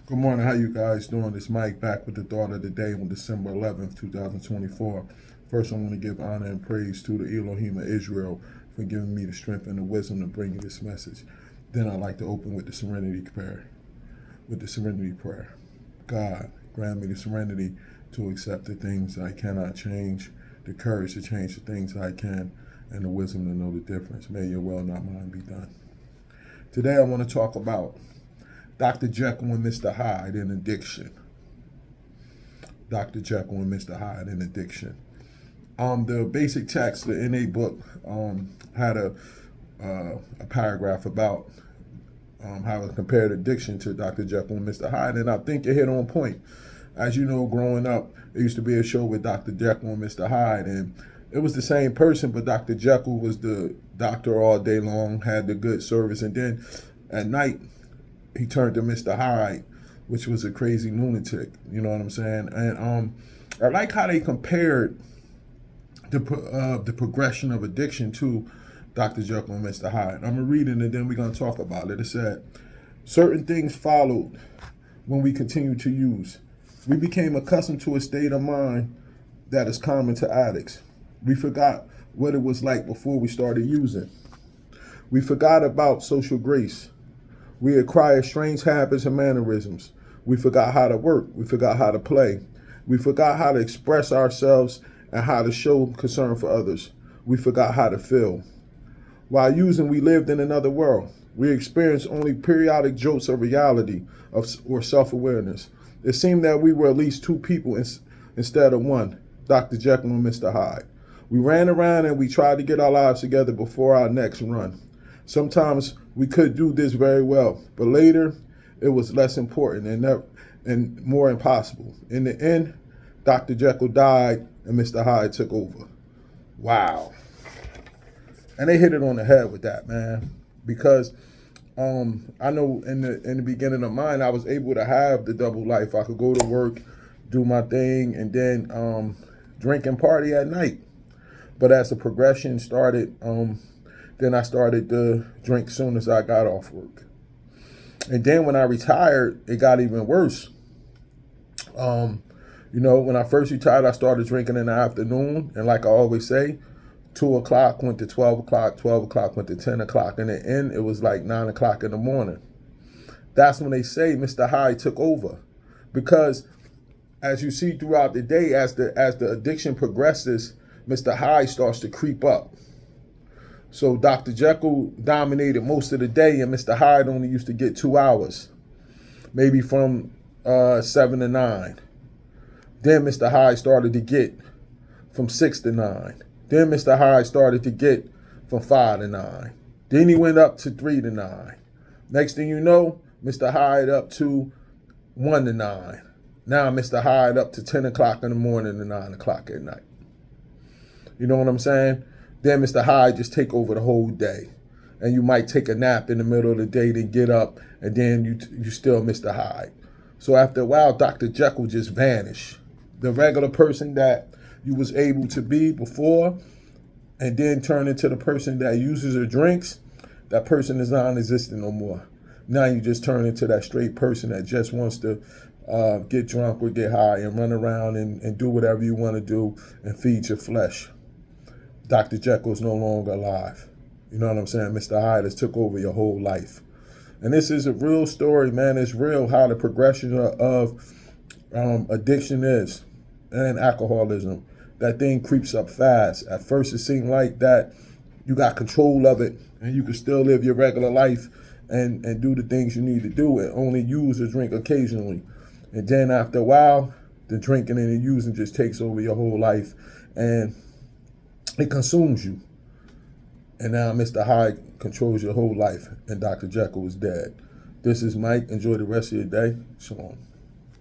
Good morning. How you guys doing? It's Mike back with the thought of the day on December 11th, 2024. First, I want to give honor and praise to the Elohim of Israel for giving me the strength and the wisdom to bring you this message. Then I'd like to open with the serenity prayer. God, grant me the serenity to accept the things I cannot change, the courage to change the things I can, and the wisdom to know the difference. May your will, not mine, be done. Today, I want to talk about Dr. Jekyll and Mr. Hyde in addiction. Dr. Jekyll and Mr. Hyde in addiction. The basic text, the NA book, had a paragraph about how it compared addiction to Dr. Jekyll and Mr. Hyde, and I think it hit on point. As you know, growing up, there used to be a show with Dr. Jekyll and Mr. Hyde, and it was the same person, but Dr. Jekyll was the doctor all day long, had the good service, and then at night, he turned to Mr. Hyde, which was a crazy lunatic. You know what I'm saying? And I like how they compared the progression of addiction to Dr. Jekyll and Mr. Hyde. I'm going to read it and then we're going to talk about it. It said, certain things followed when we continued to use. We became accustomed to a state of mind that is common to addicts. We forgot what it was like before we started using. We forgot about social grace. We acquired strange habits and mannerisms. We forgot how to work. We forgot how to play. We forgot how to express ourselves and how to show concern for others. We forgot how to feel. While using, we lived in another world. We experienced only periodic jolts of reality or self-awareness. It seemed that we were at least two people instead of one, Dr. Jekyll and Mr. Hyde. We ran around and we tried to get our lives together before our next run. Sometimes we could do this very well, but later it was less important and more impossible. In the end, Dr. Jekyll died and Mr. Hyde took over. Wow. And they hit it on the head with that, man. Because I know in the beginning of mine, I was able to have the double life. I could go to work, do my thing, and then drink and party at night. But as the progression started, then I started to drink soon as I got off work. And then when I retired, it got even worse. When I first retired, I started drinking in the afternoon. And like I always say, 2 o'clock went to 12 o'clock, 12 o'clock went to 10 o'clock. In the end, it was like 9 o'clock in the morning. That's when they say Mr. Hyde took over. Because as you see throughout the day, as the addiction progresses, Mr. Hyde starts to creep up. So Dr. Jekyll dominated most of the day, and Mr. Hyde only used to get 2 hours, maybe from 7 to 9. Then Mr. Hyde started to get from 6 to 9. Then Mr. Hyde started to get from 5 to 9. Then he went up to 3 to 9. Next thing you know, Mr. Hyde up to 1 to 9. Now Mr. Hyde up to 10 o'clock in the morning to 9 o'clock at night. You know what I'm saying? Then Mr. Hyde just take over the whole day. And you might take a nap in the middle of the day, then get up, and then you still Mr. Hyde. So after a while, Dr. Jekyll just vanished. The regular person that you was able to be before, and then turn into the person that uses or drinks, that person is non-existent no more. Now you just turn into that straight person that just wants to get drunk or get high and run around and do whatever you want to do and feed your flesh. Dr. Jekyll is no longer alive. You know what I'm saying? Mr. Hyde has took over your whole life. And this is a real story, man. It's real how the progression of addiction is and alcoholism. That thing creeps up fast. At first it seemed like that you got control of it and you can still live your regular life and do the things you need to do and only use or drink occasionally. And then after a while, the drinking and the using just takes over your whole life and it consumes you. And now Mr. Hyde controls your whole life and Dr. Jekyll is dead. This is Mike. Enjoy the rest of your day. Shalom.